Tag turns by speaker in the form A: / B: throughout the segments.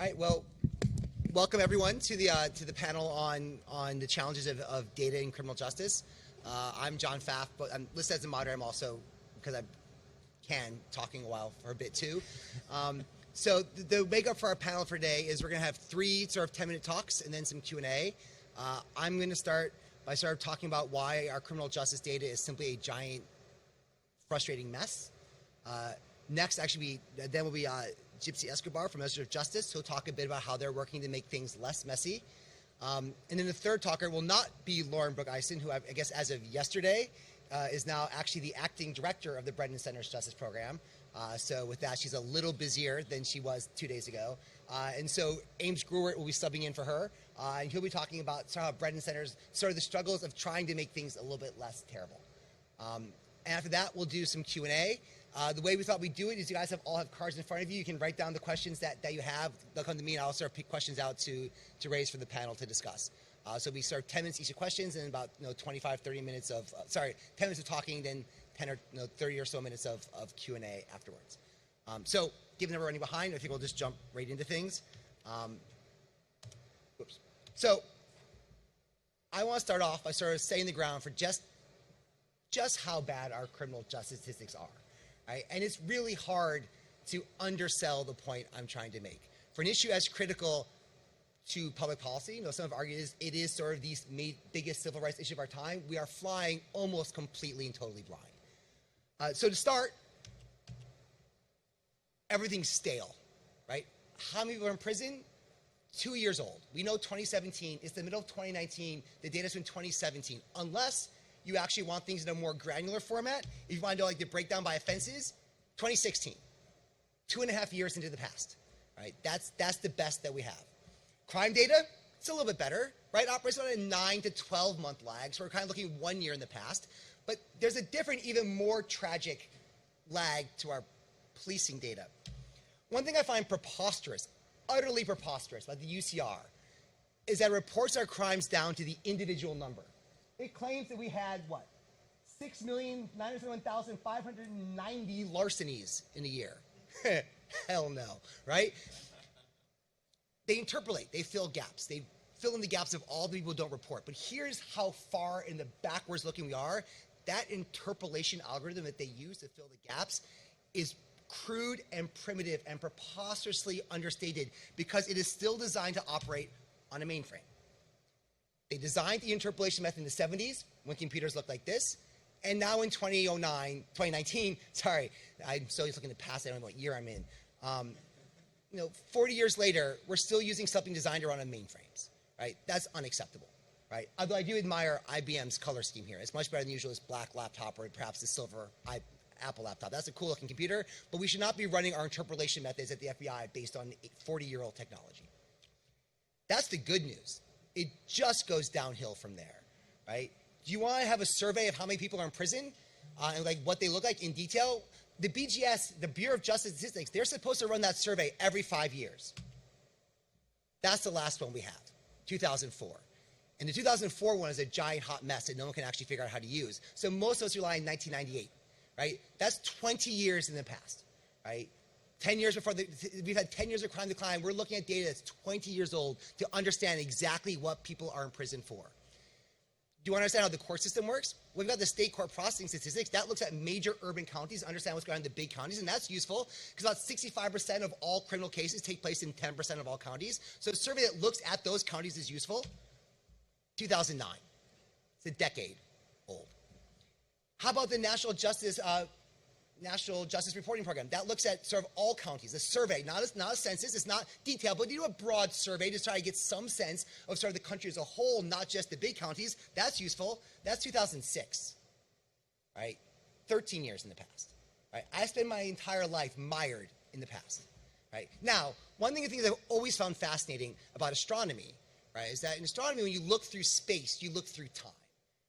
A: All right, well, welcome everyone to the panel on the challenges of data in criminal justice. I'm John Pfaff, but I'm listed as a moderator. I'm also, because I can, talking a while for a bit too. So the makeup for our panel for today is we're going to have three sort of 10-minute talks and then some Q&A. I'm going to start by sort of talking about why our criminal justice data is simply a giant, frustrating mess. Next, then will be Gipsy Escobar from Ministry of Justice. He'll talk a bit about how they're working to make things less messy. And then the third talker will not be Lauren-Brooke Eisen, who I guess as of yesterday is now actually the acting director of the Brennan Center's Justice Program. So with that, she's a little busier than she was 2 days ago. And so Ames Grewert will be subbing in for her. And he'll be talking about sort of how Brennan Center's sort of the struggles of trying to make things a little bit less terrible. And after that, we'll do some Q&A. The way we thought we'd do it is you guys all have cards in front of you. You can write down the questions that you have. They'll come to me, and I'll sort of pick questions out to raise for the panel to discuss. So we start 10 minutes each of questions, and about 25, 30 minutes of 10 minutes of talking, then 10 or 30 or so minutes of Q&A afterwards. So given that we're running behind, I think we'll just jump right into things. So I want to start off by sort of setting the ground for just how bad our criminal justice statistics are. Right? And it's really hard to undersell the point I'm trying to make. For an issue as critical to public policy, some have argued it is sort of the biggest civil rights issue of our time, we are flying almost completely and totally blind. So to start, everything's stale, right? How many people are in prison? 2 years old. We know 2017, it's the middle of 2019, the data's from 2017. Unless you actually want things in a more granular format, if you want to know the breakdown by offenses, 2016, 2.5 years into the past, right? That's the best that we have. Crime data, it's a little bit better, right? Operates on a 9 to 12 month lag, so we're kind of looking 1 year in the past. But there's a different, even more tragic lag to our policing data. One thing I find preposterous, utterly preposterous about the UCR is that it reports our crimes down to the individual number. It claims that we had, 6,971,590 larcenies in a year. Hell no, right? They interpolate, they fill gaps. They fill in the gaps of all the people who don't report. But here's how far in the backwards looking we are. That interpolation algorithm that they use to fill the gaps is crude and primitive and preposterously understated because it is still designed to operate on a mainframe. They designed the interpolation method in the 70s when computers looked like this. And now in 2019, sorry, I'm still looking at the past, I don't know what year I'm in. 40 years later, we're still using something designed to run on mainframes, right? That's unacceptable, right? Although I do admire IBM's color scheme here. It's much better than usual, this black laptop or perhaps the silver Apple laptop. That's a cool looking computer, but we should not be running our interpolation methods at the FBI based on 40-year-old technology. That's the good news. It just goes downhill from there, right? Do you want to have a survey of how many people are in prison and what they look like in detail? The BGS, the Bureau of Justice Statistics, they're supposed to run that survey every 5 years. That's the last one we have, 2004. And the 2004 one is a giant hot mess that no one can actually figure out how to use. So most of us rely on 1998, right? That's 20 years in the past, right? 10 years before, we've had 10 years of crime decline. We're looking at data that's 20 years old to understand exactly what people are in prison for. Do you want to understand how the court system works? We've got the state court processing statistics. That looks at major urban counties, understand what's going on in the big counties, and that's useful because about 65% of all criminal cases take place in 10% of all counties. So a survey that looks at those counties is useful. 2009. It's a decade old. How about the National Justice Reporting Program? That looks at sort of all counties, a survey, not a census, it's not detailed, but you do a broad survey to try to get some sense of sort of the country as a whole, not just the big counties. That's useful. That's 2006, right? 13 years in the past, right? I spent my entire life mired in the past, right? Now, one thing I've always found fascinating about astronomy, right, is that in astronomy, when you look through space, you look through time,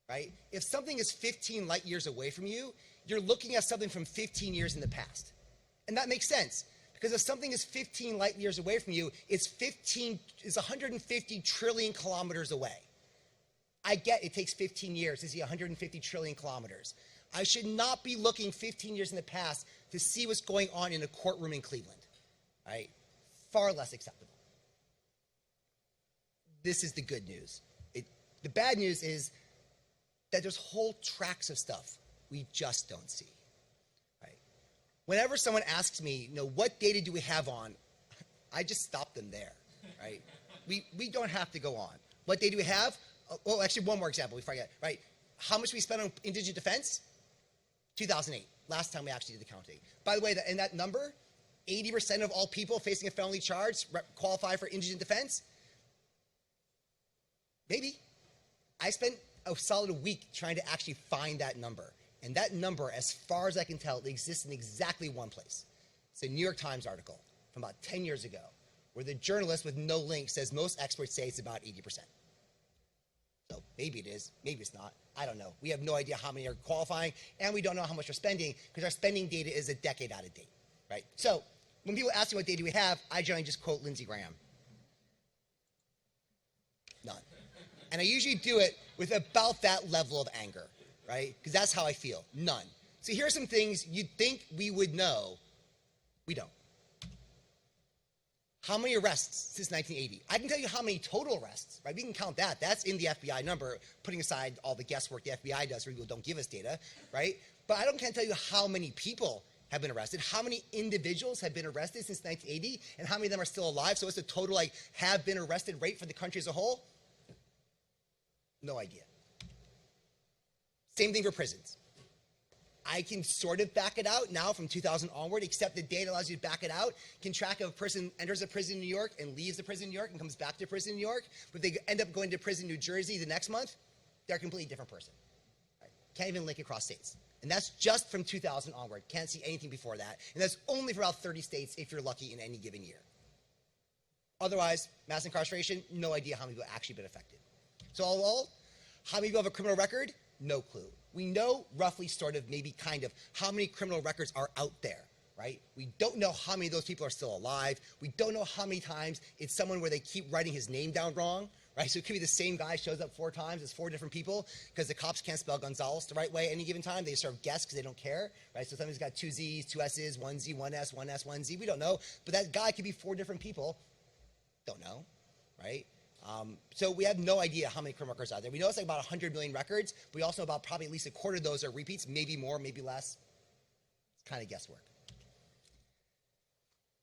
A: right? If something is 15 light years away from you, you're looking at something from 15 years in the past. And that makes sense, because if something is 15 light years away from you, it's 150 trillion kilometers away. I get it takes 15 years to see 150 trillion kilometers. I should not be looking 15 years in the past to see what's going on in a courtroom in Cleveland, right? Far less acceptable. This is the good news. The bad news is that there's whole tracks of stuff we just don't see. Right? Whenever someone asks me, what data do we have on, I just stop them there. Right? We don't have to go on. What data do we have? Oh, actually, one more example. We forget. Right? How much we spent on indigent defense? 2008. Last time we actually did the counting. By the way, in that number, 80% of all people facing a felony charge qualify for indigent defense. Maybe. I spent a solid week trying to actually find that number. And that number, as far as I can tell, it exists in exactly one place. It's a New York Times article from about 10 years ago, where the journalist with no link says most experts say it's about 80%. So maybe it is, maybe it's not. I don't know. We have no idea how many are qualifying, and we don't know how much we're spending, because our spending data is a decade out of date, right? So when people ask me what data we have, I generally just quote Lindsey Graham. None. And I usually do it with about that level of anger, right? Because that's how I feel. None. So here are some things you'd think we would know. We don't. How many arrests since 1980? I can tell you how many total arrests, right? We can count that. That's in the FBI number, putting aside all the guesswork the FBI does where people don't give us data, right? But I can't tell you how many people have been arrested, how many individuals have been arrested since 1980, and how many of them are still alive. So what's the total have been arrested rate for the country as a whole? No idea. Same thing for prisons. I can sort of back it out now from 2000 onward, except the data allows you to back it out. Can track if a person enters a prison in New York and leaves the prison in New York and comes back to prison in New York. But if they end up going to prison in New Jersey the next month, they're a completely different person. Right? Can't even link across states. And that's just from 2000 onward. Can't see anything before that. And that's only for about 30 states if you're lucky in any given year. Otherwise, mass incarceration, no idea how many people have actually been affected. So all in all, how many people have a criminal record? No clue. We know roughly, sort of, maybe kind of, how many criminal records are out there, right? We don't know how many of those people are still alive. We don't know how many times it's someone where they keep writing his name down wrong, right? So it could be the same guy shows up 4 times as 4 different people because the cops can't spell Gonzalez the right way at any given time. They sort of guess because they don't care, right? So somebody's got 2 Z's, 2 S's, 1 Z, 1 S, 1 S, 1 Z. We don't know. But that guy could be 4 different people. Don't know, right? So we have no idea how many criminal records are out there. We know it's like about 100 million records. But we also know about probably at least a quarter of those are repeats, maybe more, maybe less. It's kind of guesswork.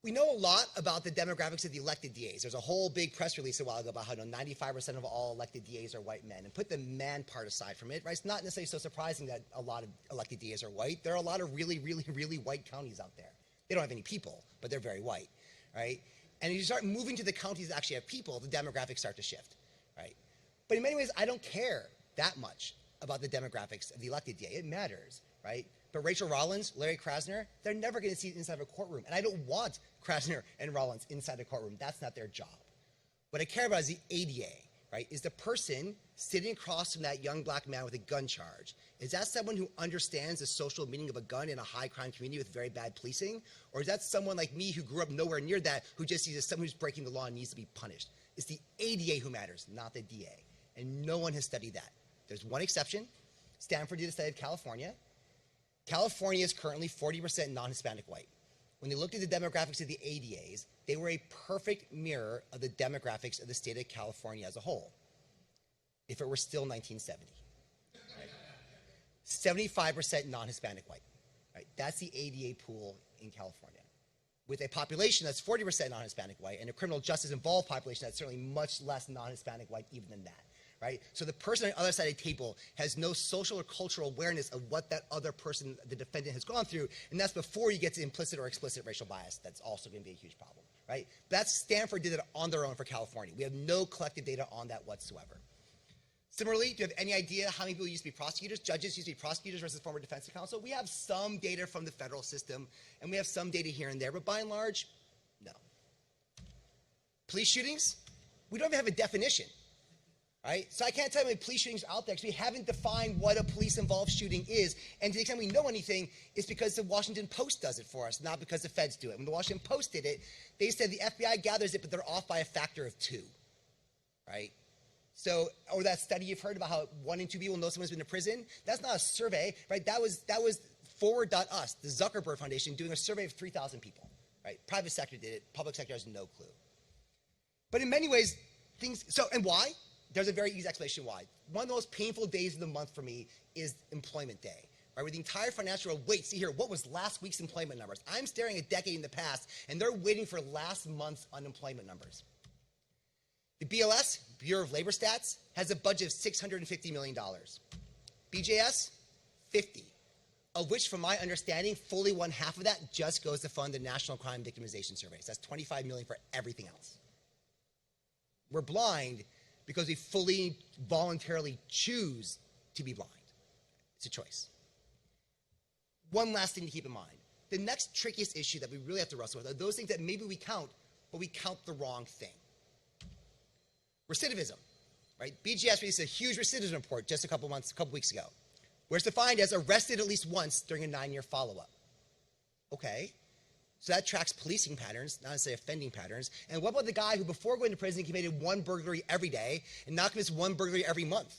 A: We know a lot about the demographics of the elected DAs. There's a whole big press release a while ago about how 95% of all elected DAs are white men. And put the man part aside from it, right? It's not necessarily so surprising that a lot of elected DAs are white. There are a lot of really, really, really white counties out there. They don't have any people, but they're very white, right? And as you start moving to the counties that actually have people, the demographics start to shift, right? But in many ways, I don't care that much about the demographics of the elected DA. It matters, right? But Rachel Rollins, Larry Krasner, they're never going to see it inside of a courtroom. And I don't want Krasner and Rollins inside a courtroom. That's not their job. What I care about is the ADA, right? Is the person sitting across from that young black man with a gun charge, is that someone who understands the social meaning of a gun in a high crime community with very bad policing? Or is that someone like me who grew up nowhere near that, who just sees as someone who's breaking the law and needs to be punished? It's the ADA who matters, not the DA. And no one has studied that. There's one exception. Stanford did a study of California. California is currently 40% non-Hispanic white. When they looked at the demographics of the ADAs, they were a perfect mirror of the demographics of the state of California as a whole, if it were still 1970. Right? 75% non-Hispanic white. Right? That's the ADA pool in California, with a population that's 40% non-Hispanic white and a criminal justice involved population that's certainly much less non-Hispanic white even than that. Right? So the person on the other side of the table has no social or cultural awareness of what that other person, the defendant, has gone through, and that's before you get to implicit or explicit racial bias. That's also going to be a huge problem. Right? That's Stanford did it on their own for California. We have no collective data on that whatsoever. Similarly, do you have any idea how many people used to be prosecutors? Judges used to be prosecutors versus former defense counsel? We have some data from the federal system, and we have some data here and there, but by and large, no. Police shootings? We don't even have a definition. Right? So I can't tell you how many police shootings are out there because we haven't defined what a police-involved shooting is. And to the extent we know anything, it's because the Washington Post does it for us, not because the feds do it. When the Washington Post did it, they said the FBI gathers it, but they're off by a factor of 2. Right? So, or that study you've heard about how 1 in 2 people know someone's been to prison, that's not a survey, right? That was Forward.us, the Zuckerberg Foundation, doing a survey of 3,000 people. Right? Private sector did it. Public sector has no clue. But in many ways, things, so, and why? There's a very easy explanation why. One of the most painful days of the month for me is employment day, right? Where the entire financial world waits to hear what was last week's employment numbers. I'm staring a decade in the past, and they're waiting for last month's unemployment numbers. The BLS, Bureau of Labor Stats, has a budget of $650 million. BJS, 50, of which, from my understanding, fully one half of that just goes to fund the National Crime Victimization Surveys. That's $25 million for everything else. We're blind because we fully, voluntarily choose to be blind. It's a choice. One last thing to keep in mind. The next trickiest issue that we really have to wrestle with are those things that maybe we count, but we count the wrong thing. Recidivism, right? BGS released a huge recidivism report just a couple weeks ago, where it's defined as arrested at least once during a 9-year follow-up. Okay. So that tracks policing patterns, not necessarily offending patterns. And what about the guy who, before going to prison, committed 1 burglary every day and now commits 1 burglary every month?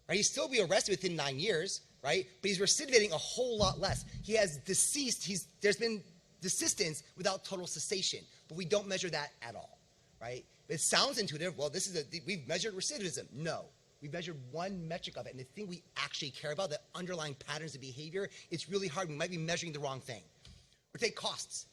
A: Right? He'd still be arrested within 9 years, right? But he's recidivating a whole lot less. He has deceased. There's been desistance without total cessation, but we don't measure that at all, right? It sounds intuitive. Well, we've measured recidivism. No. We've measured one metric of it, and the thing we actually care about, the underlying patterns of behavior, it's really hard. We might be measuring the wrong thing. Or take costs.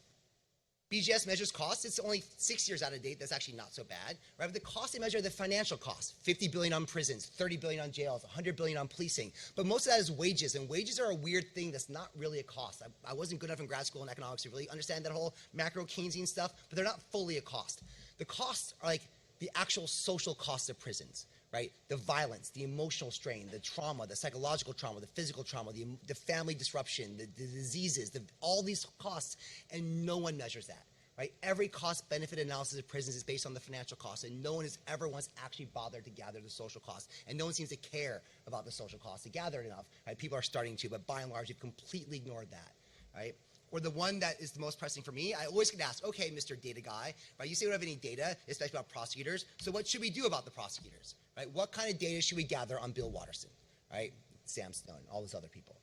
A: BGS measures costs. It's only 6 years out of date. That's actually not so bad, right? But the costs, they measure the financial costs. $50 billion on prisons, $30 billion on jails, $100 billion on policing. But most of that is wages, and wages are a weird thing that's not really a cost. I wasn't good enough in grad school in economics to really understand that whole macro Keynesian stuff, but they're not fully a cost. The costs are like the actual social costs of prisons, right? The violence, the emotional strain, the trauma, the psychological trauma, the physical trauma, the family disruption, the diseases, all these costs, and no one measures that, right? Every cost-benefit analysis of prisons is based on the financial costs, and no one has ever once actually bothered to gather the social costs, and no one seems to care about the social costs to gather it enough, right? People are starting to, but by and large, you've completely ignored that, right? Or the one that is the most pressing for me, I always get asked, okay, Mr. Data Guy, right? You say we don't have any data, especially about prosecutors, so what should we do about the prosecutors, right? What kind of data should we gather on Bill Watterson, right? Sam Stone, all those other people?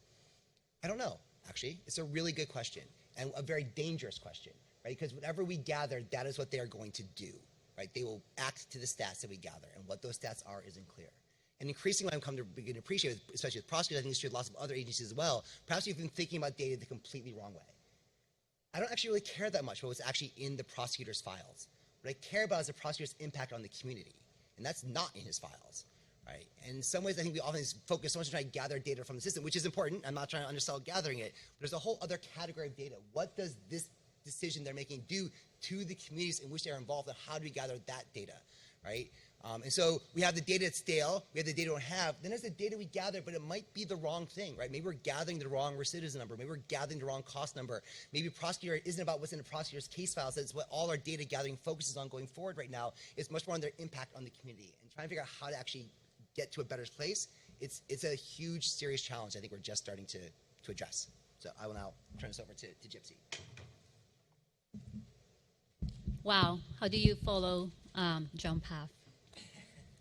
A: I don't know, actually. It's a really good question and a very dangerous question, right? Because whatever we gather, that is what they are going to do, right? They will act to the stats that we gather, and what those stats are isn't clear. And increasingly, I've come to begin to appreciate, especially with prosecutors, I think it's true with lots of other agencies as well, perhaps you've been thinking about data the completely wrong way. I don't actually really care that much about what's actually in the prosecutor's files. What I care about is the prosecutor's impact on the community, and that's not in his files, right? And in some ways, I think we often focus so much on trying to gather data from the system, which is important. I'm not trying to undersell gathering it, but there's a whole other category of data. What does this decision they're making do to the communities in which they're involved, and how do we gather that data, right? And so we have the data that's stale, we have the data we don't have, then there's the data we gather, but it might be the wrong thing, right? Maybe we're gathering the wrong recidivism number, maybe we're gathering the wrong cost number, maybe prosecutor isn't about what's in the prosecutor's case files, that's what all our data gathering focuses on going forward right now, is much more on their impact on the community, and trying to figure out how to actually get to a better place. It's a huge, serious challenge I think we're just starting to address. So I will now turn this over to Gipsy.
B: Wow, how do you follow John Pfaff?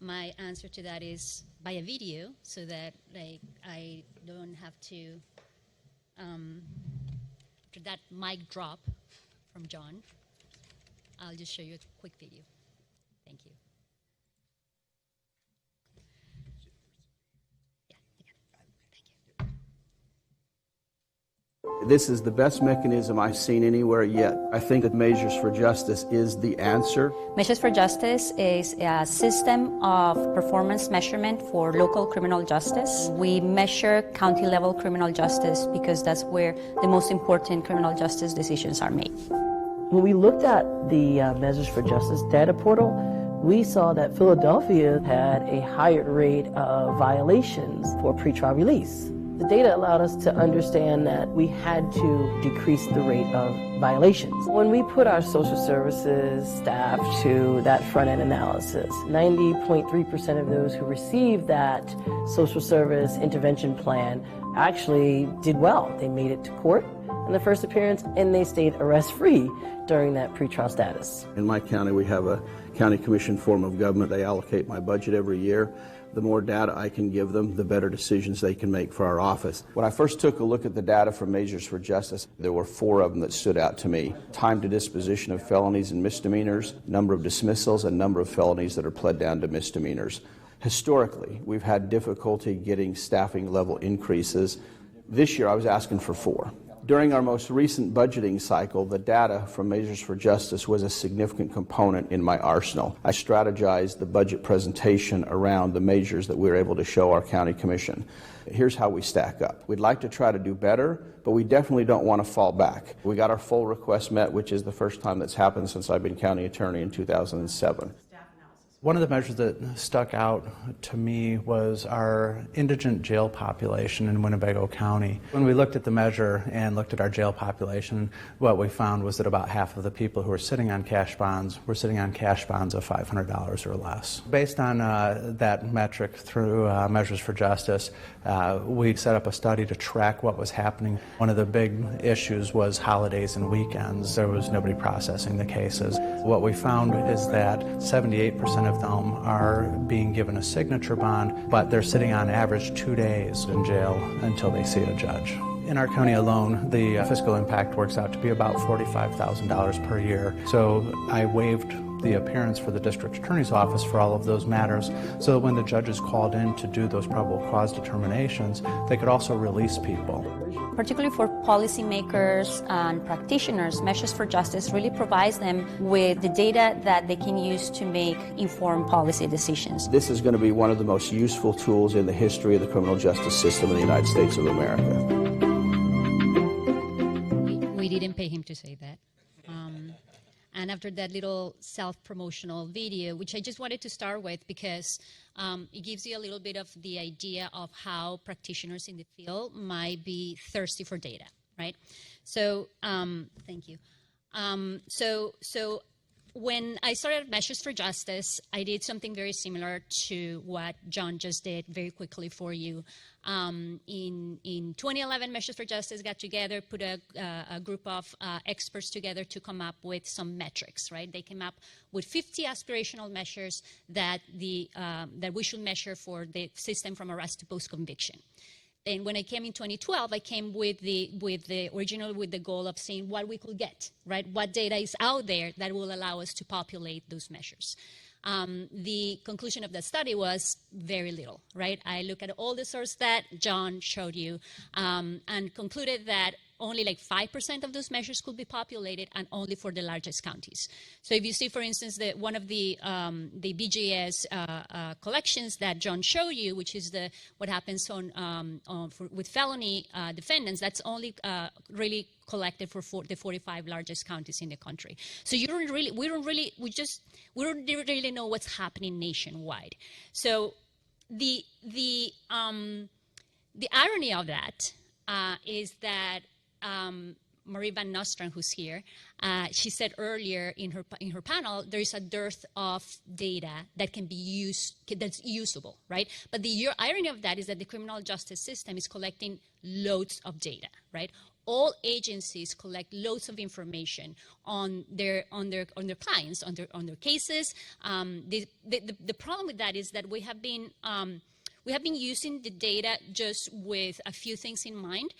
B: My answer to that is by a video, so that I don't have to, after that mic drop from John, I'll just show you a quick video. Thank you. Yeah, thank you.
C: This is the best mechanism I've seen anywhere yet. I think that Measures for Justice is the answer.
D: Measures for Justice is a system of performance measurement for local criminal justice. We measure county-level criminal justice because that's where the most important criminal justice decisions are made.
E: When we looked at the Measures for Justice data portal, we saw that Philadelphia had a higher rate of violations for pretrial release. The data allowed us to understand that we had to decrease the rate of violations. When we put our social services staff to that front-end analysis, 90.3% of those who received that social service intervention plan actually did well. They made it to court in the first appearance, and they stayed arrest-free during that pretrial status.
C: In my county, we have a county commission form of government. They allocate my budget every year. the more data I can give them, the better decisions they can make for our office. When I first took a look at the data from Measures for Justice, there were 4 of them that stood out to me. Time to disposition of felonies and misdemeanors, number of dismissals, and number of felonies that are pled down to misdemeanors. Historically, we've had difficulty getting staffing level increases. This year I was asking for 4. During our most recent budgeting cycle, the data from Measures for Justice was a significant component in my arsenal. I strategized the budget presentation around the measures that we were able to show our county commission. Here's how we stack up. We'd like to try to do better, but we definitely don't want to fall back. We got our full request met, which is the first time that's happened since I've been county attorney in 2007.
F: One of the measures that stuck out to me was our indigent jail population in Winnebago County. When we looked at the measure and looked at our jail population, what we found was that about half of the people who were sitting on cash bonds were sitting on cash bonds of $500 or less. Based on that metric through Measures for Justice, we set up a study to track what was happening. One of the big issues was holidays and weekends. There was nobody processing the cases. What we found is that 78% of them are being given a signature bond, but they're sitting on average 2 days in jail until they see a judge. In our county alone, the fiscal impact works out to be about $45,000 per year. So I waived the appearance for the district attorney's office for all of those matters, so that when the judge is called in to do those probable cause determinations, they could also release people.
D: Particularly for policymakers and practitioners, Measures for Justice really provides them with the data that they can use to make informed policy decisions.
C: This is going to be one of the most useful tools in the history of the criminal justice system in the United States of America.
B: We didn't pay him to say that. And after that little self-promotional video, which I just wanted to start with because it gives you a little bit of the idea of how practitioners in the field might be thirsty for data, right? So, thank you. So when I started Measures for Justice, I did something very similar to what John just did very quickly for you. In 2011, Measures for Justice got together, put a group of experts together to come up with some metrics, right? They came up with 50 aspirational measures that that we should measure for the system from arrest to post-conviction. And when I came in 2012, I came with the goal of seeing what we could get, right? What data is out there that will allow us to populate those measures. The conclusion of the study was very little, right? I looked at all the sources that John showed you and concluded that only like 5% of those measures could be populated, and only for the largest counties. So if you see, for instance, one of the BJS collections that John showed you, which is what happens with felony defendants, that's only really collected for the 45 largest counties in the country. So we don't really know what's happening nationwide. So the irony of that is that Marie Van Nostrand, who's here, she said earlier in her panel, there is a dearth of data that can be used, that's usable, right? But the irony of that is that the criminal justice system is collecting loads of data, right? All agencies collect loads of information on their clients, on their cases. The problem with that is that we have been using the data just with a few things in mind.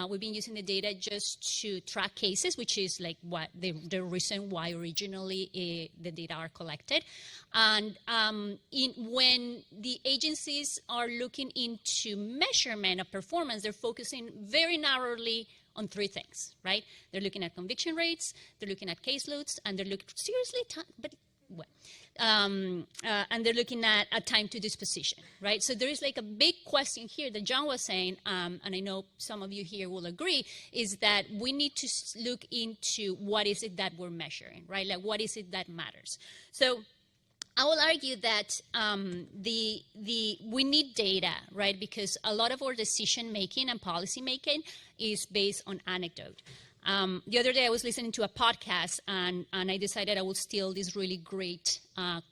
B: We've been using the data just to track cases, which is like what the reason why originally the data are collected. And when the agencies are looking into measurement of performance, they're focusing very narrowly on 3 things, right? They're looking at conviction rates, they're looking at caseloads, and they're looking and they're looking at a time to disposition, right? So there is like a big question here that John was saying, and I know some of you here will agree, is that we need to look into what is it that we're measuring, right? Like what is it that matters? So I will argue that we need data, right? Because a lot of our decision making and policy making is based on anecdote. The other day I was listening to a podcast and I decided I would steal this really great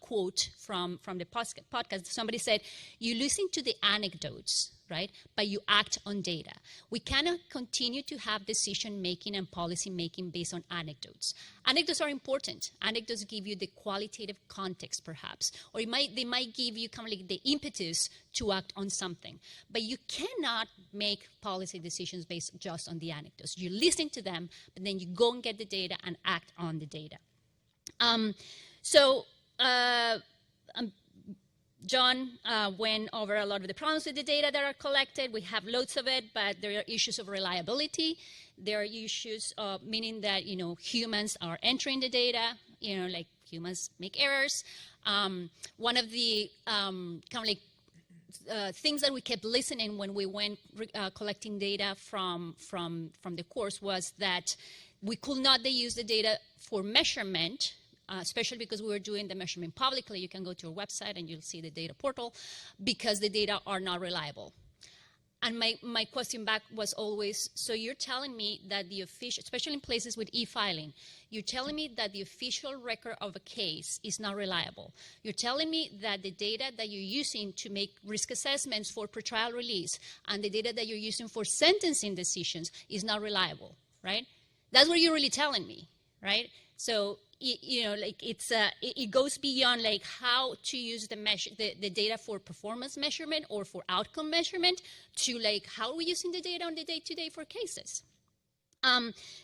B: quote from the podcast. Somebody said, you listen to the anecdotes, right? But you act on data. We cannot continue to have decision-making and policy-making based on anecdotes. Anecdotes are important. Anecdotes give you the qualitative context, perhaps, or they might give you kind of like the impetus to act on something. But you cannot make policy decisions based just on the anecdotes. You listen to them, but then you go and get the data and act on the data. John went over a lot of the problems with the data that are collected. We have loads of it, but there are issues of reliability. There are issues of meaning that, humans are entering the data, like humans make errors. One of the things that we kept listening when we went collecting data from the course was that we could not use the data for measurement, especially because we were doing the measurement publicly. You can go to our website and you'll see the data portal, because the data are not reliable. And my question back was always, so you're telling me that the official, especially in places with e-filing, you're telling me that the official record of a case is not reliable. You're telling me that the data that you're using to make risk assessments for pretrial release and the data that you're using for sentencing decisions is not reliable, right? That's what you're really telling me, right? So, it goes beyond like how to use the data for performance measurement or for outcome measurement to like how are we using the data on the day-to-day for cases.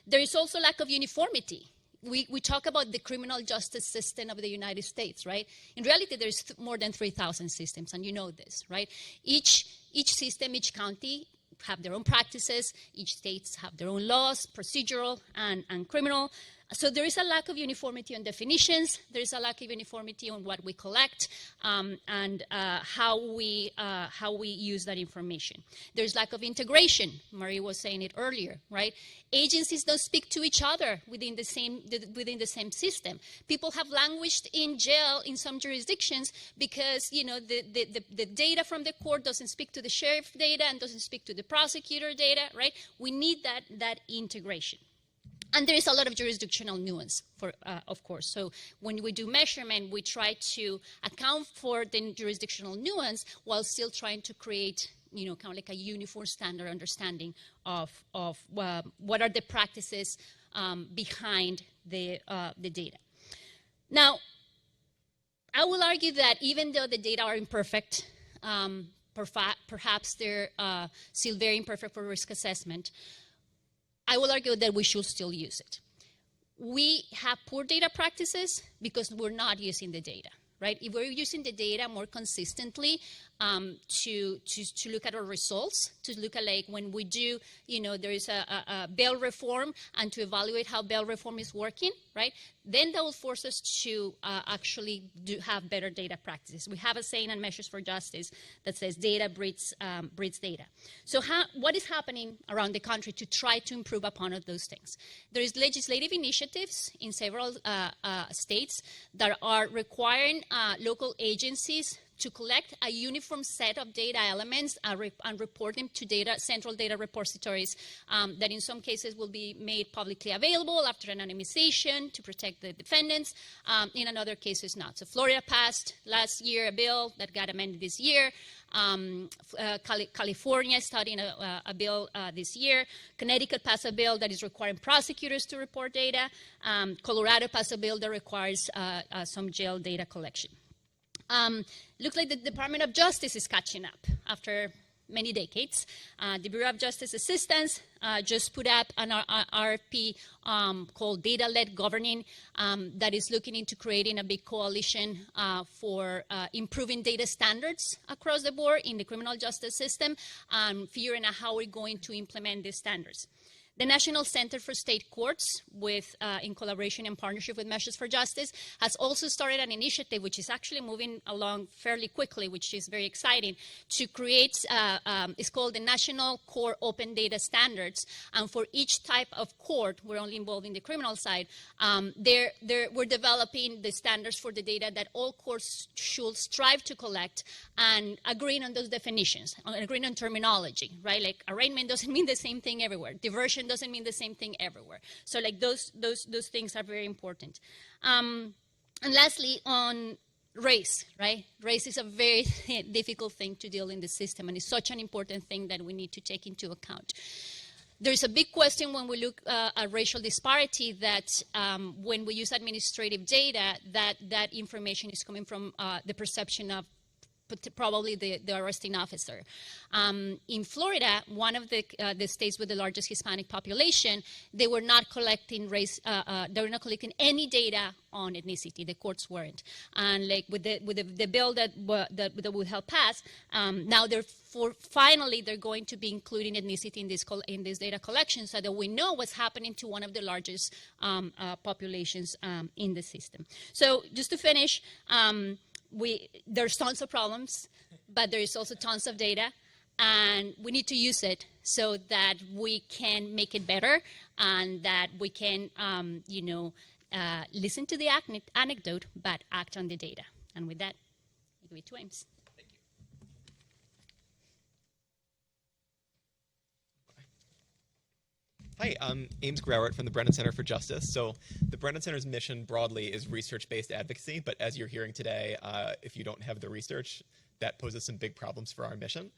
B: There is also lack of uniformity. We talk about the criminal justice system of the United States, right? In reality, there's more than 3,000 systems, and you know this, right? Each system, each county have their own practices. Each states have their own laws, procedural and criminal. So there is a lack of uniformity on definitions. There is a lack of uniformity on what we collect and how we use that information. There's lack of integration. Marie was saying it earlier, right? Agencies don't speak to each other within the same system. People have languished in jail in some jurisdictions because the data from the court doesn't speak to the sheriff data and doesn't speak to the prosecutor data, right? We need that integration. And there is a lot of jurisdictional nuance, of course. So when we do measurement, we try to account for the jurisdictional nuance while still trying to create, kind of like a uniform standard understanding of what are the practices behind the data. Now, I will argue that even though the data are imperfect, perhaps they're still very imperfect for risk assessment, I will argue that we should still use it. We have poor data practices because we're not using the data, right? If we're using the data more consistently to look at our results, to look at like when we do, there is a bail reform and to evaluate how bail reform is working, right? Then that will force us to actually have better data practices. We have a saying on Measures for Justice that says data breeds data. So what is happening around the country to try to improve upon those things? There is legislative initiatives in several states that are requiring local agencies to collect a uniform set of data elements and report them to central data repositories that in some cases will be made publicly available after anonymization to protect the defendants. In other cases not. So Florida passed last year a bill that got amended this year. California is studying a bill this year. Connecticut passed a bill that is requiring prosecutors to report data. Colorado passed a bill that requires some jail data collection. Looks like the Department of Justice is catching up after many decades. The Bureau of Justice Assistance just put up an RFP called Data-Led Governing that is looking into creating a big coalition for improving data standards across the board in the criminal justice system and figuring out how we're going to implement these standards. The National Center for State Courts, in collaboration and partnership with Measures for Justice, has also started an initiative which is actually moving along fairly quickly, which is very exciting, to create, it's called the National Court Open Data Standards. And for each type of court, we're only involved in the criminal side, we're developing the standards for the data that all courts should strive to collect and agreeing on those definitions, agreeing on terminology, right? Like arraignment doesn't mean the same thing everywhere. Diversion doesn't mean the same thing everywhere. So like those things are very important. And lastly, on race, right? Race is a very difficult thing to deal in the system, and it's such an important thing that we need to take into account. There's a big question when we look at racial disparity that when we use administrative data, that information is coming from the perception of probably the arresting officer. In Florida, one of the states with the largest Hispanic population, they were not collecting they were not collecting any data on ethnicity. The courts weren't, and like with the bill that will help pass, now finally they're going to be including ethnicity in this data collection, so that we know what's happening to one of the largest populations in the system. So just to finish. There's tons of problems, but there is also tons of data, and we need to use it so that we can make it better, and that we can, listen to the anecdote, but act on the data. And with that, I give it to Ames.
G: Thank you. Hi, I'm Ames Grauert from the Brennan Center for Justice. So the Brennan Center's mission broadly is research-based advocacy, but as you're hearing today, if you don't have the research, that poses some big problems for our mission.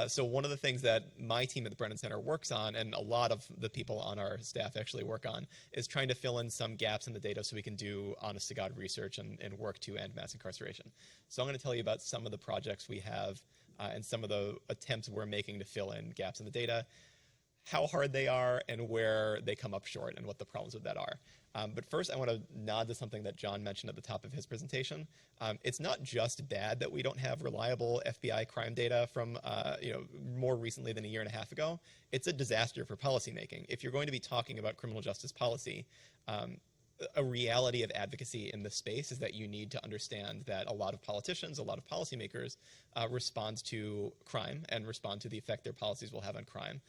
G: So one of the things that my team at the Brennan Center works on, and a lot of the people on our staff actually work on, is trying to fill in some gaps in the data so we can do honest-to-God research and work to end mass incarceration. So I'm going to tell you about some of the projects we have and some of the attempts we're making to fill in gaps in the data, how hard they are, and where they come up short, and what the problems with that are. But first, I want to nod to something that John mentioned at the top of his presentation. It's not just bad that we don't have reliable FBI crime data from more recently than a year and a half ago. It's a disaster for policymaking. If you're going to be talking about criminal justice policy, a reality of advocacy in this space is that you need to understand that a lot of politicians, a lot of policymakers respond to crime and respond to the effect their policies will have on crime,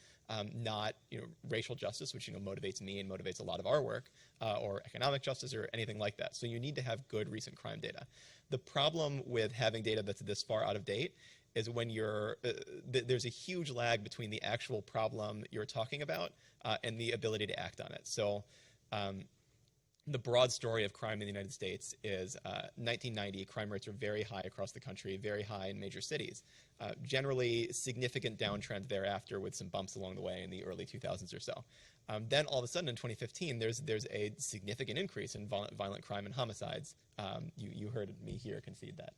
G: not racial justice, which motivates me and motivates a lot of our work, or economic justice or anything like that. So you need to have good recent crime data. The problem with having data that's this far out of date is when there's a huge lag between the actual problem you're talking about and the ability to act on it. So the broad story of crime in the United States is 1990, crime rates were very high across the country, very high in major cities. Generally, significant downtrend thereafter with some bumps along the way in the early 2000s or so. Then all of a sudden in 2015, there's a significant increase in violent crime and homicides. You heard me here concede that.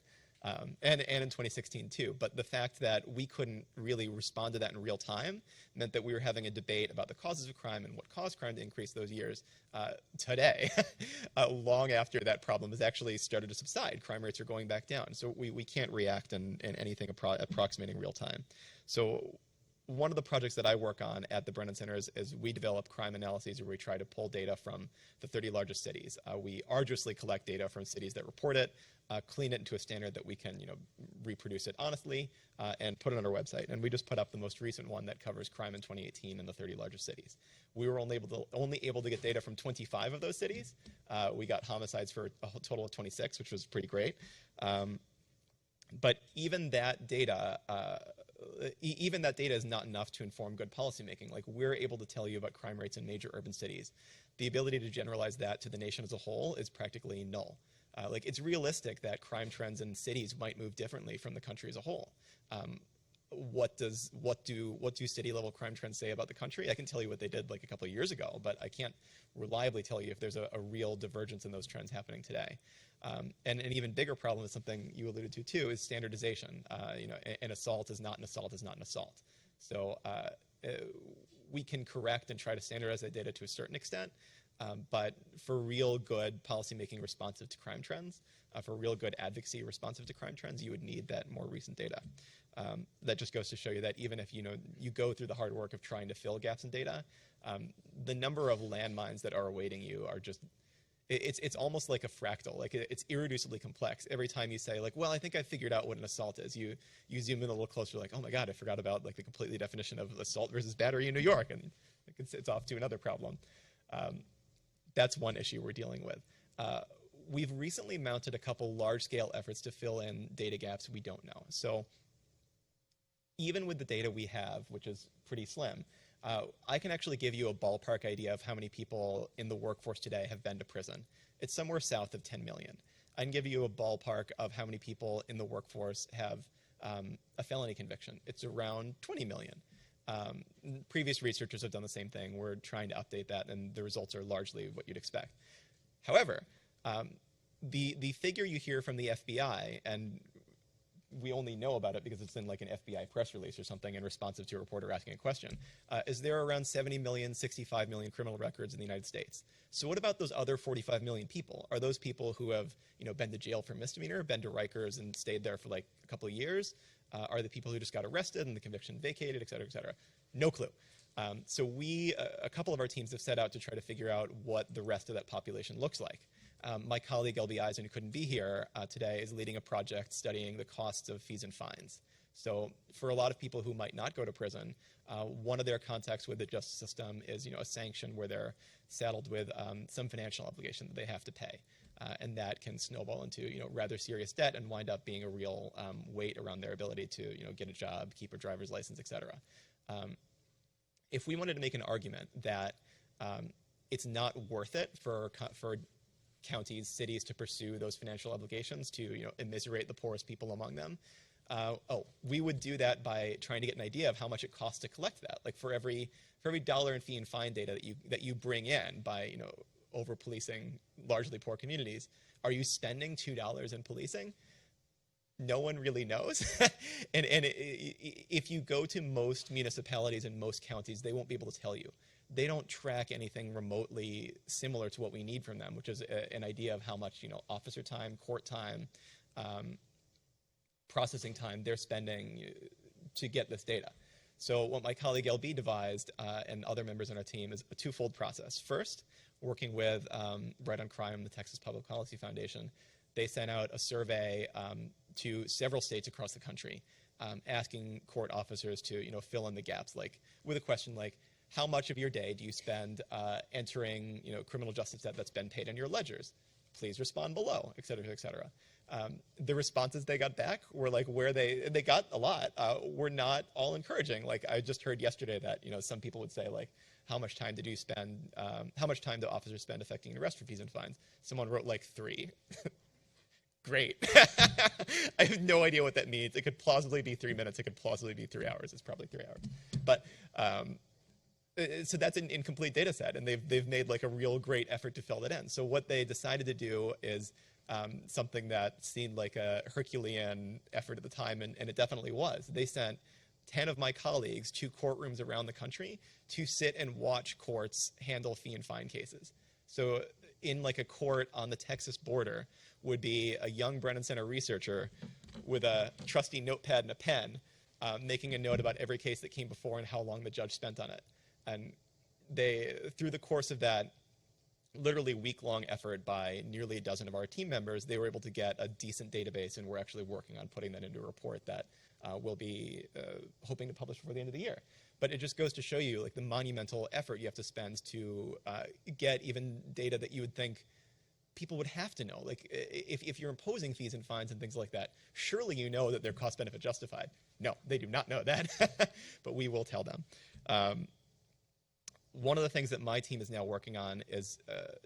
G: And in 2016 too. But the fact that we couldn't really respond to that in real time meant that we were having a debate about the causes of crime and what caused crime to increase those years today, long after that problem has actually started to subside. Crime rates are going back down. So we can't react in anything approximating real time. So one of the projects that I work on at the Brennan Center is we develop crime analyses where we try to pull data from the 30 largest cities. We arduously collect data from cities that report it, clean it into a standard that we can reproduce it honestly, and put it on our website. And we just put up the most recent one that covers crime in 2018 in the 30 largest cities. We were only able to get data from 25 of those cities. We got homicides for a total of 26, which was pretty great. But even that data is not enough to inform good policymaking. Like, we're able to tell you about crime rates in major urban cities. The ability to generalize that to the nation as a whole is practically null. It's realistic that crime trends in cities might move differently from the country as a whole. What do city level crime trends say about the country? I can tell you what they did like a couple of years ago, but I can't reliably tell you if there's a real divergence in those trends happening today. And an even bigger problem is something you alluded to too, is standardization. An assault is not an assault is not an assault. So we can correct and try to standardize that data to a certain extent, but for real good policymaking responsive to crime trends, for real good advocacy responsive to crime trends, you would need that more recent data. That just goes to show you that even if you go through the hard work of trying to fill gaps in data, the number of landmines that are awaiting you are just, it's almost like a fractal. Like, it's irreducibly complex. Every time you say, like, well, I think I figured out what an assault is, you zoom in a little closer, like, oh my God, I forgot about like the completely definition of assault versus battery in New York, and it's off to another problem. That's one issue we're dealing with. We've recently mounted a couple large-scale efforts to fill in data gaps we don't know. So even with the data we have, which is pretty slim, I can actually give you a ballpark idea of how many people in the workforce today have been to prison. It's somewhere south of 10 million. I can give you a ballpark of how many people in the workforce have a felony conviction. It's around 20 million. Previous researchers have done the same thing. We're trying to update that, and the results are largely what you'd expect. However, the figure you hear from the FBI, and we only know about it because it's in like an FBI press release or something in response to a reporter asking a question, is there are around 70 million, 65 million criminal records in the United States. So what about those other 45 million people? Are those people who have, been to jail for misdemeanor, been to Rikers and stayed there for like a couple of years? Are the people who just got arrested and the conviction vacated, et cetera, et cetera? No clue. So we, a couple of our teams have set out to try to figure out what the rest of that population looks like. My colleague, Eisen, who couldn't be here today, is leading a project studying the costs of fees and fines. So for a lot of people who might not go to prison, one of their contacts with the justice system is, a sanction where they're saddled with some financial obligation that they have to pay. And that can snowball into, rather serious debt and wind up being a real weight around their ability to, get a job, keep a driver's license, et cetera. If we wanted to make an argument that it's not worth it for counties, cities to pursue those financial obligations to, immiserate the poorest people among them, we would do that by trying to get an idea of how much it costs to collect that. Like for every dollar in fee and fine data that you bring in by, over policing largely poor communities, are you spending $2 in policing? No one really knows. and if you go to most municipalities and most counties, they won't be able to tell you. They don't track anything remotely similar to what we need from them, which is an idea of how much, officer time, court time, processing time they're spending to get this data. So what my colleague LB devised and other members on our team is a twofold process. First, working with Right on Crime, the Texas Public Policy Foundation, they sent out a survey to several states across the country, asking court officers to fill in the gaps, like with a question like, how much of your day do you spend entering criminal justice debt that's been paid in your ledgers? Please respond below, et cetera, et cetera. The responses they got back were like where they got a lot, were not all encouraging. Like I just heard yesterday that some people would say like, how much time did you spend? How much time do officers spend effecting an arrest for fees and fines? Someone wrote like 3. Great. I have no idea what that means. It could plausibly be 3 minutes. It could plausibly be 3 hours. It's probably 3 hours. But so that's an incomplete data set, and they've made like a real great effort to fill that in. So what they decided to do is something that seemed like a Herculean effort at the time, and it definitely was. They sent 10 of my colleagues to courtrooms around the country to sit and watch courts handle fee and fine cases. So in like a court on the Texas border would be a young Brennan Center researcher with a trusty notepad and a pen, making a note about every case that came before and how long the judge spent on it. And they, through the course of that literally week-long effort by nearly a dozen of our team members, they were able to get a decent database, and we're actually working on putting that into a report that we'll be hoping to publish before the end of the year. But it just goes to show you like the monumental effort you have to spend to get even data that you would think people would have to know. Like if you're imposing fees and fines and things like that, surely you know that they're cost-benefit justified. No, they do not know that, but we will tell them. One of the things that my team is now working on is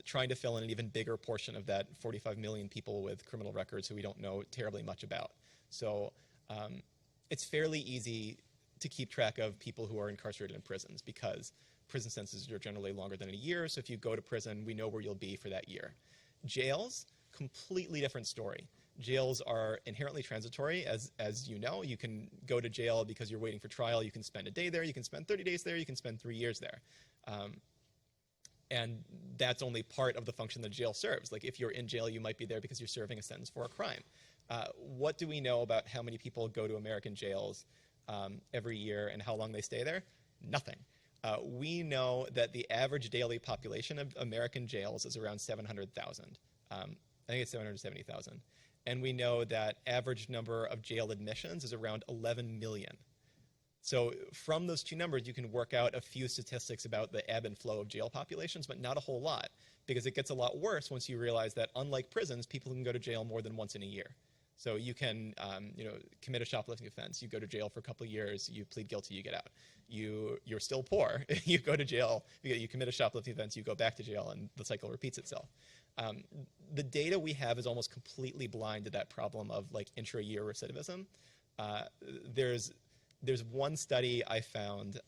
G: trying to fill in an even bigger portion of that 45 million people with criminal records who we don't know terribly much about. So it's fairly easy to keep track of people who are incarcerated in prisons because prison sentences are generally longer than a year. So if you go to prison, we know where you'll be for that year. Jails, completely different story. Jails are inherently transitory, as you know. You can go to jail because you're waiting for trial. You can spend a day there. You can spend 30 days there. You can spend 3 years there. And that's only part of the function that jail serves. Like if you're in jail, you might be there because you're serving a sentence for a crime. What do we know about how many people go to American jails every year and how long they stay there? Nothing. We know that the average daily population of American jails is around 700,000. I think it's 770,000. And we know that average number of jail admissions is around 11 million. So from those two numbers, you can work out a few statistics about the ebb and flow of jail populations, but not a whole lot, because it gets a lot worse once you realize that unlike prisons, people can go to jail more than once in a year. So you can, commit a shoplifting offense. You go to jail for a couple of years. You plead guilty. You get out. You're still poor. You go to jail. You commit a shoplifting offense. You go back to jail, and the cycle repeats itself. The data we have is almost completely blind to that problem of like intra-year recidivism. There's one study I found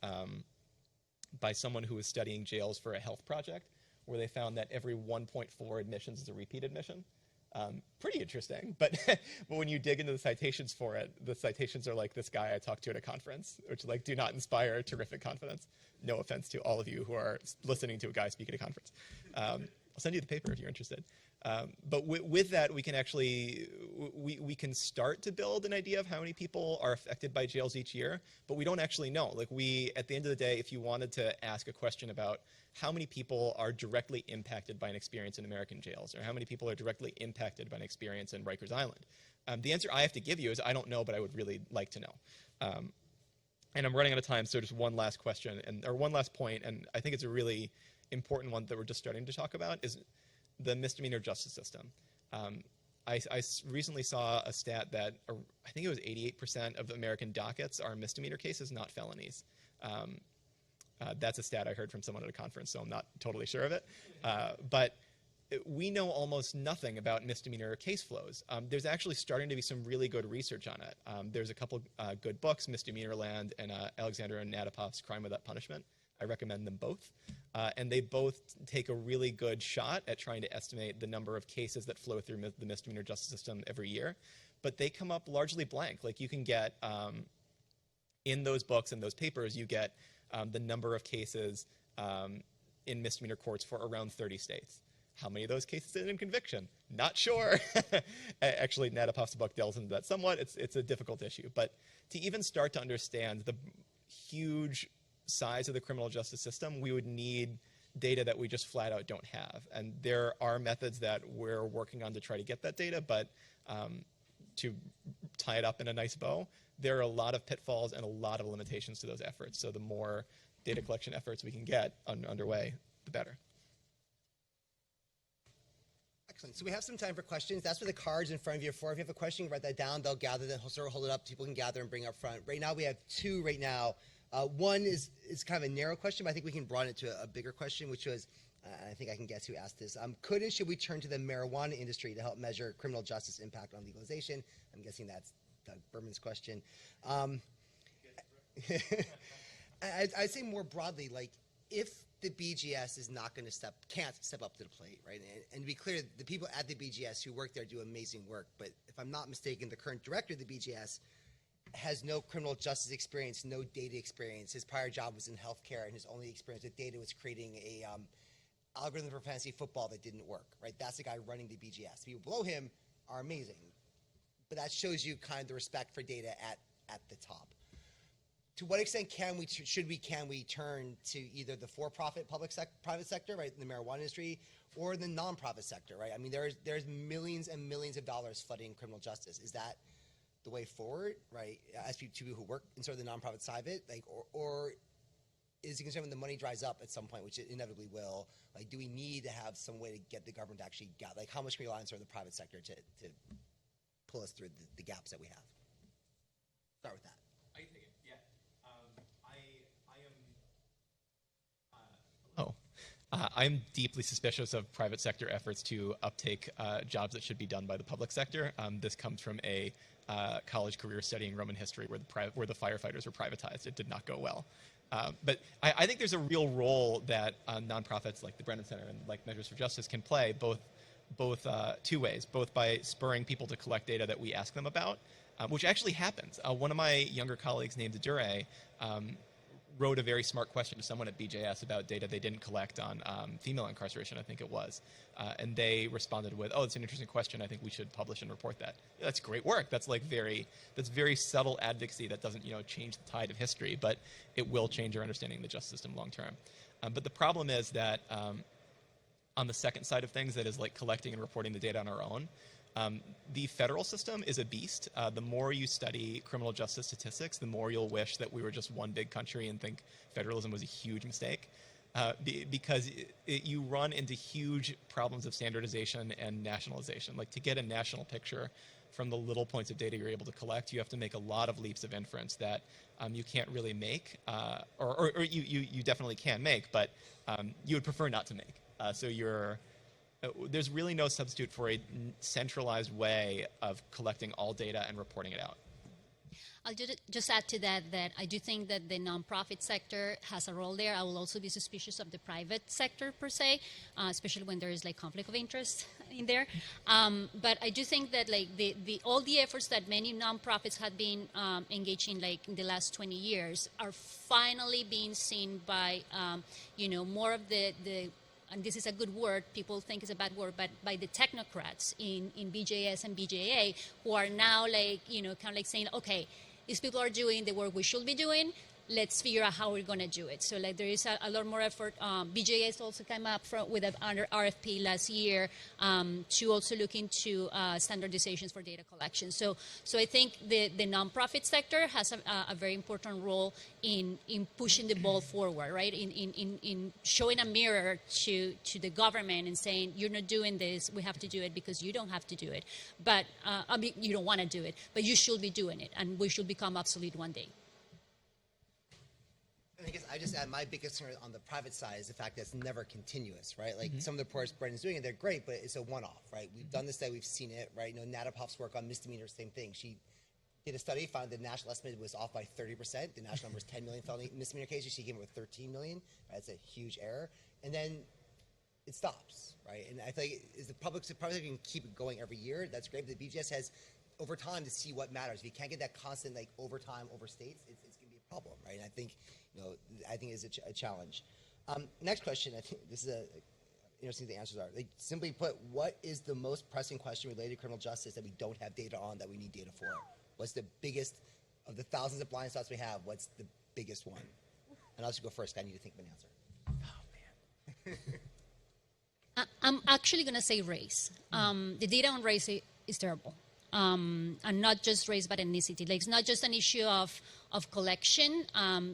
G: by someone who was studying jails for a health project, where they found that every 1.4 admissions is a repeat admission. Pretty interesting, but when you dig into the citations for it, the citations are like this guy I talked to at a conference, which like do not inspire terrific confidence. No offense to all of you who are listening to a guy speak at a conference. I'll send you the paper if you're interested. But with that, we can actually, we can start to build an idea of how many people are affected by jails each year, but we don't actually know. Like at the end of the day, if you wanted to ask a question about how many people are directly impacted by an experience in American jails, or how many people are directly impacted by an experience in Rikers Island, the answer I have to give you is I don't know, but I would really like to know. And I'm running out of time, so just one last question, or one last point, and I think it's a really important one that we're just starting to talk about, is the misdemeanor justice system. I recently saw a stat that I think it was 88% of American dockets are misdemeanor cases, not felonies. That's a stat I heard from someone at a conference, so I'm not totally sure of it. But we know almost nothing about misdemeanor case flows. There's actually starting to be some really good research on it. There's a couple good books, Misdemeanor Land and Alexander and Nadapov's Crime Without Punishment. I recommend them both. And they both take a really good shot at trying to estimate the number of cases that flow through the misdemeanor justice system every year. But they come up largely blank. Like you can get, in those books and those papers, you get the number of cases in misdemeanor courts for around 30 states. How many of those cases end in conviction? Not sure. Actually, Nadapov's book delves into that somewhat. It's a difficult issue. But to even start to understand the huge size of the criminal justice system, we would need data that we just flat out don't have. And there are methods that we're working on to try to get that data, but to tie it up in a nice bow, there are a lot of pitfalls and a lot of limitations to those efforts. So the more data collection efforts we can get underway, the better.
A: Excellent. So we have some time for questions. That's what the cards in front of you are for. If you have a question, write that down. They'll gather, then hold it up. People can gather and bring it up front. Right now, we have two right now. One is kind of a narrow question, but I think we can broaden it to a bigger question, which was, I think I can guess who asked this. Could and should we turn to the marijuana industry to help measure criminal justice impact on legalization? I'm guessing that's Doug Berman's question. I'd say more broadly, like if the BGS is not going to can't step up to the plate, right? And to be clear, the people at the BGS who work there do amazing work. But if I'm not mistaken, the current director of the BGS has no criminal justice experience, no data experience. His prior job was in healthcare, and his only experience with data was creating a algorithm for fantasy football that didn't work, right? That's the guy running the BGS. People below him are amazing, but that shows you kind of the respect for data at the top. To what extent can we turn to either the for-profit private sector, right, in the marijuana industry, or the non-profit sector, right? I mean, there's millions and millions of dollars flooding criminal justice. Is that the way forward, right? As people who work in sort of the nonprofit side of it, like, or is it concerned when the money dries up at some point, which it inevitably will? Like, do we need to have some way to get the government to actually like, how much can we rely on sort of the private sector to pull us through the gaps that we have? Start with that.
G: I can take it. Yeah. I'm deeply suspicious of private sector efforts to uptake jobs that should be done by the public sector. This comes from a college career studying Roman history where the firefighters were privatized. It did not go well. But I think there's a real role that nonprofits like the Brennan Center and like Measures for Justice can play both two ways, both by spurring people to collect data that we ask them about, which actually happens. One of my younger colleagues named Adure wrote a very smart question to someone at BJS about data they didn't collect on female incarceration, I think it was. And they responded with, oh, it's an interesting question. I think we should publish and report that. Yeah, that's great work. That's like that's very subtle advocacy that doesn't, change the tide of history, but it will change our understanding of the justice system long term. But the problem is that on the second side of things, that is like collecting and reporting the data on our own, the federal system is a beast. The more you study criminal justice statistics, the more you'll wish that we were just one big country and think federalism was a huge mistake. because you run into huge problems of standardization and nationalization. Like, to get a national picture from the little points of data you're able to collect, you have to make a lot of leaps of inference that you can't really make, or you definitely can make, but you would prefer not to make. So there's really no substitute for a centralized way of collecting all data and reporting it out.
B: I'll just add to that I do think that the nonprofit sector has a role there. I will also be suspicious of the private sector per se, especially when there is like conflict of interest in there. But I do think that like all the efforts that many nonprofits have been engaging like in the last 20 years are finally being seen by more of the and this is a good word, people think it's a bad word, but by the technocrats in BJS and BJA, who are now like, kind of like saying, okay, these people are doing the work we should be doing, let's figure out how we're going to do it. So like there is a lot more effort. BJS also came up with an RFP last year to also look into standardizations for data collection. So I think the nonprofit sector has a very important role in pushing the ball forward, right? In showing a mirror to the government and saying, you're not doing this, we have to do it because you don't have to do it. But I mean, you don't want to do it, but you should be doing it, and we should become obsolete one day.
A: I guess I just add my biggest concern on the private side is the fact that it's never continuous, right? Like some of the reports Brennan's doing, and they're great, but it's a one-off, right? We've done this study, we've seen it, right? Nada Puff's work on misdemeanors, same thing. She did a study, found the national estimate was off by 30%. The national number is 10 million felony misdemeanor cases. She came up with 13 million. Right? That's a huge error. And then it stops, right? And I think is the public can keep it going every year. That's great. But the BGS has over time to see what matters. If you can't get that constant like over time, over states, it's going to be a problem, right? And I think it's a challenge. Next question. I think this is interesting. The answers are like, simply put, what is the most pressing question related to criminal justice that we don't have data on that we need data for? What's the biggest of the thousands of blind spots we have? What's the biggest one? And I'll just go first. I need to think of an answer.
G: Oh
B: man. I'm actually going to say race. The data on race is terrible. And not just race but ethnicity. Like, it's not just an issue of collection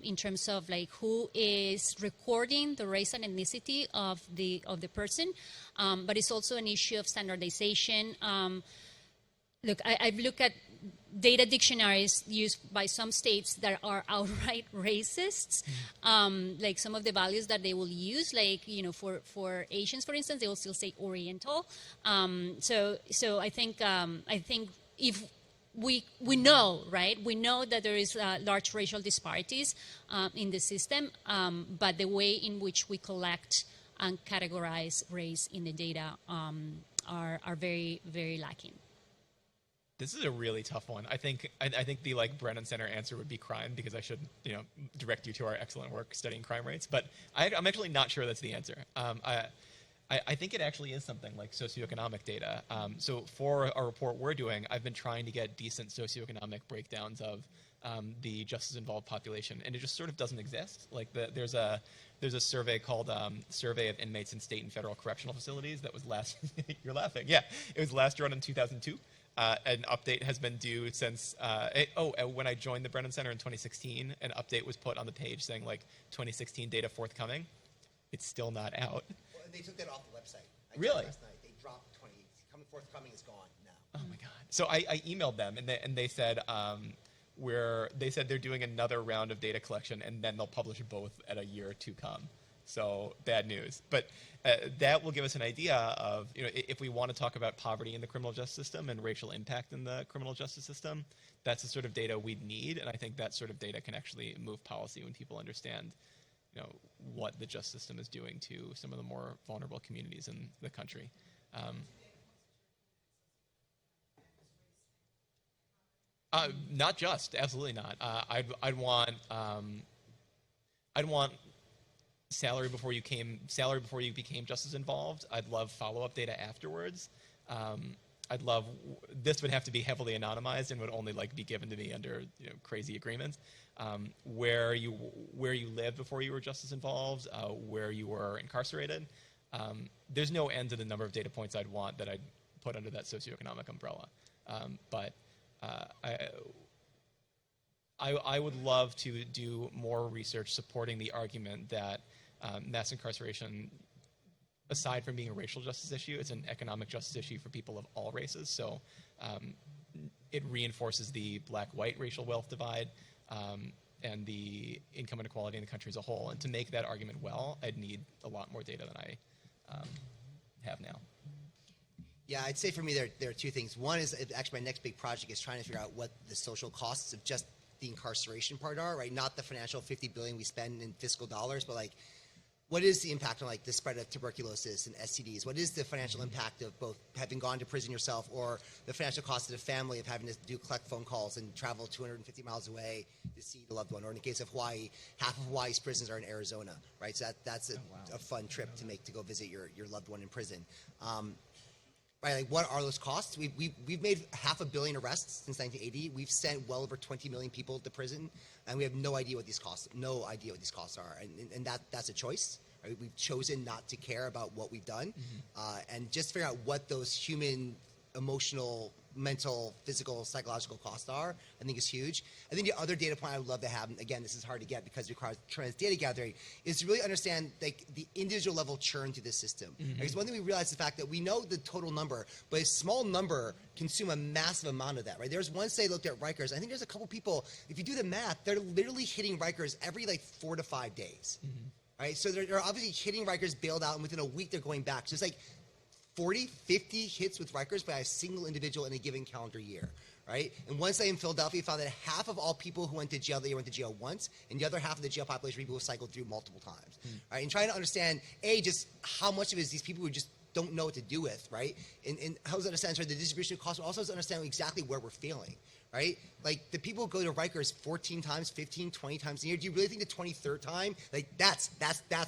B: in terms of like who is recording the race and ethnicity of the person, but it's also an issue of standardization. Look, I've looked at data dictionaries used by some states that are outright racists. Like some of the values that they will use, like for Asians, for instance, they will still say Oriental. So I think if we know, right? We know that there is large racial disparities in the system, but the way in which we collect and categorize race in the data are very, very lacking.
G: This is a really tough one. I think the Brennan Center answer would be crime, because I should direct you to our excellent work studying crime rates. But I'm actually not sure that's the answer. I think it actually is something like socioeconomic data. So for our report we're doing, I've been trying to get decent socioeconomic breakdowns of the justice-involved population, and it just sort of doesn't exist. Like there's a survey called Survey of Inmates in State and Federal Correctional Facilities that was last. You're laughing. Yeah, it was last run in 2002. An update has been due since, when I joined the Brennan Center in 2016, an update was put on the page saying like 2016 data forthcoming. It's still not out.
A: Well, they took that off the website.
G: Really?
A: Last night. They dropped 20. Forthcoming is gone now.
G: Oh my God. So I emailed them and they said they're doing another round of data collection and then they'll publish both at a year to come. So bad news. But that will give us an idea of, if we want to talk about poverty in the criminal justice system and racial impact in the criminal justice system, that's the sort of data we'd need. And I think that sort of data can actually move policy when people understand, what the justice system is doing to some of the more vulnerable communities in the country. Not just, absolutely not. I'd want salary before you became justice involved. I'd love follow-up data afterwards. I'd love, this would have to be heavily anonymized and would only be given to me under crazy agreements. Where you lived before you were justice involved, where you were incarcerated. There's no end to the number of data points I'd want that I'd put under that socioeconomic umbrella. But I would love to do more research supporting the argument that mass incarceration, aside from being a racial justice issue, it's an economic justice issue for people of all races. So it reinforces the black-white racial wealth divide and the income inequality in the country as a whole. And to make that argument well, I'd need a lot more data than I have now.
A: Yeah, I'd say for me there are two things. One is actually my next big project is trying to figure out what the social costs of just the incarceration part are, right? Not the financial $50 billion we spend in fiscal dollars, but like, what is the impact on like the spread of tuberculosis and STDs? What is the financial impact of both having gone to prison yourself or the financial cost to the family of having to collect phone calls and travel 250 miles away to see the loved one? Or in the case of Hawaii, half of Hawaii's prisons are in Arizona, right? So that's a fun trip to make to go visit your loved one in prison. Right, like what are those costs? We've made 500 million arrests since 1980. We've sent well over 20 million people to prison, and we have no idea what these costs are. And that's a choice. Right? We've chosen not to care about what we've done, and just figure out what those human, emotional, mental, physical, psychological costs are, I think is huge. I think the other data point I would love to have, and again, this is hard to get because it requires tremendous data gathering, is to really understand like the individual level churn to this system. Because one thing we realize is the fact that we know the total number, but a small number consume a massive amount of that, right? There's one study looked at Rikers. I think there's a couple people, if you do the math, they're literally hitting Rikers every like 4 to 5 days, right? So they're obviously hitting Rikers, bailed out, and within a week they're going back. So it's like 40, 50 hits with Rikers by a single individual in a given calendar year, right? And one study in Philadelphia found that half of all people who went to jail, they went to jail once, and the other half of the jail population, people who cycled through multiple times, right? And trying to understand, just how much of it is these people who just don't know what to do with, right? And helps us understand the distribution of costs, but also helps us understand exactly where we're failing, right? Like the people who go to Rikers 14 times, 15, 20 times a year, do you really think the 23rd time, like that's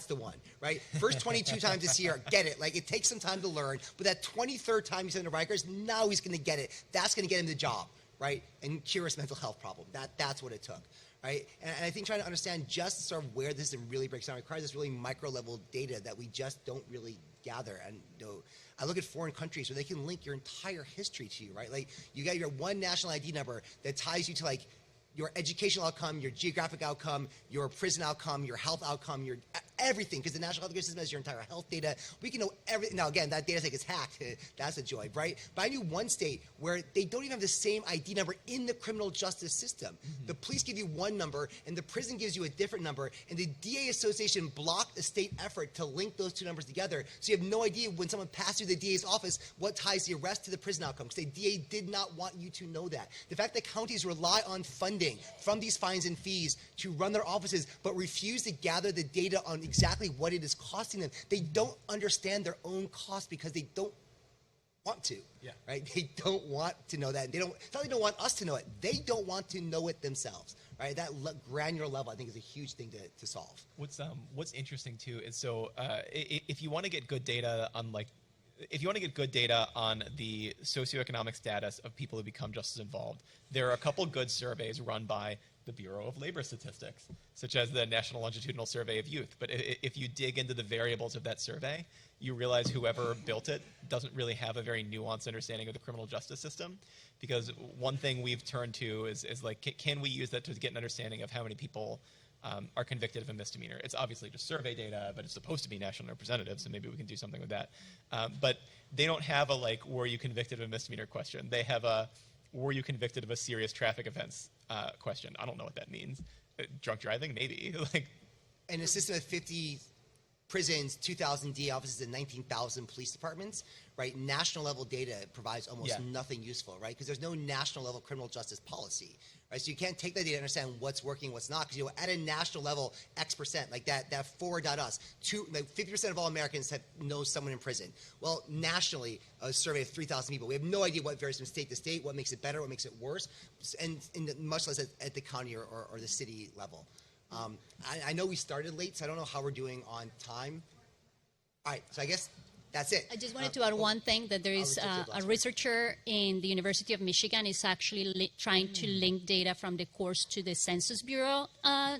A: the one, right? First 22 times this year, get it. Like it takes some time to learn, but that 23rd time you send to Rikers, now he's gonna get it. That's gonna get him the job, right? And cure his mental health problem. That's what it took. Right? And I think trying to understand just sort of where this really breaks down requires this really micro level data that we just don't really gather. And I look at foreign countries where they can link your entire history to you, right? Like you got your one national ID number that ties you to like your educational outcome, your geographic outcome, your prison outcome, your health outcome, your everything, because the national health care system has your entire health data. We can know everything. Now, again, that data gets hacked. That's a joy, right? But I knew one state where they don't even have the same ID number in the criminal justice system. The police give you one number, and the prison gives you a different number, and the DA Association blocked a state effort to link those two numbers together. So you have no idea when someone passed through the DA's office what ties the arrest to the prison outcome, because the DA did not want you to know that. The fact that counties rely on funding from these fines and fees to run their offices, but refuse to gather the data on exactly what it is costing them. They don't understand their own cost because they don't want to, right? They don't want to know that. It's not they don't want us to know it. They don't want to know it themselves, right? That granular level, I think, is a huge thing to solve.
G: What's interesting too is if you want to get good data on the socioeconomic status of people who become justice involved, there are a couple good surveys run by the Bureau of Labor Statistics, such as the National Longitudinal Survey of Youth. But if you dig into the variables of that survey, you realize whoever built it doesn't really have a very nuanced understanding of the criminal justice system. Because one thing we've turned to is like, can we use that to get an understanding of how many people are convicted of a misdemeanor? It's obviously just survey data, but it's supposed to be national representative, so maybe we can do something with that. But they don't have a, were you convicted of a misdemeanor question. They have a, were you convicted of a serious traffic offense question. I don't know what that means. Drunk driving, maybe.
A: And a system of 50 prisons, 2,000 DA offices, and 19,000 police departments, right? National level data provides almost nothing useful, right? Because there's no national level criminal justice policy, right? So you can't take that data and understand what's working, what's not, because at a national level, X percent, like that forward.us, 50% of all Americans know someone in prison. Well, nationally, a survey of 3,000 people, we have no idea what varies from state to state, what makes it better, what makes it worse, and much less at the county or the city level. I know we started late, so I don't know how we're doing on time. All right, so I guess that's it.
B: I just wanted to add one thing, that there is a researcher in the University of Michigan is actually trying to link data from the course to the Census Bureau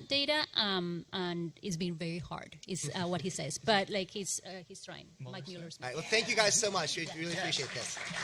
B: data, and it's been very hard, is what he says. But he's trying. Mike Mueller's.
A: All right, well, thank you guys so much. We really appreciate this.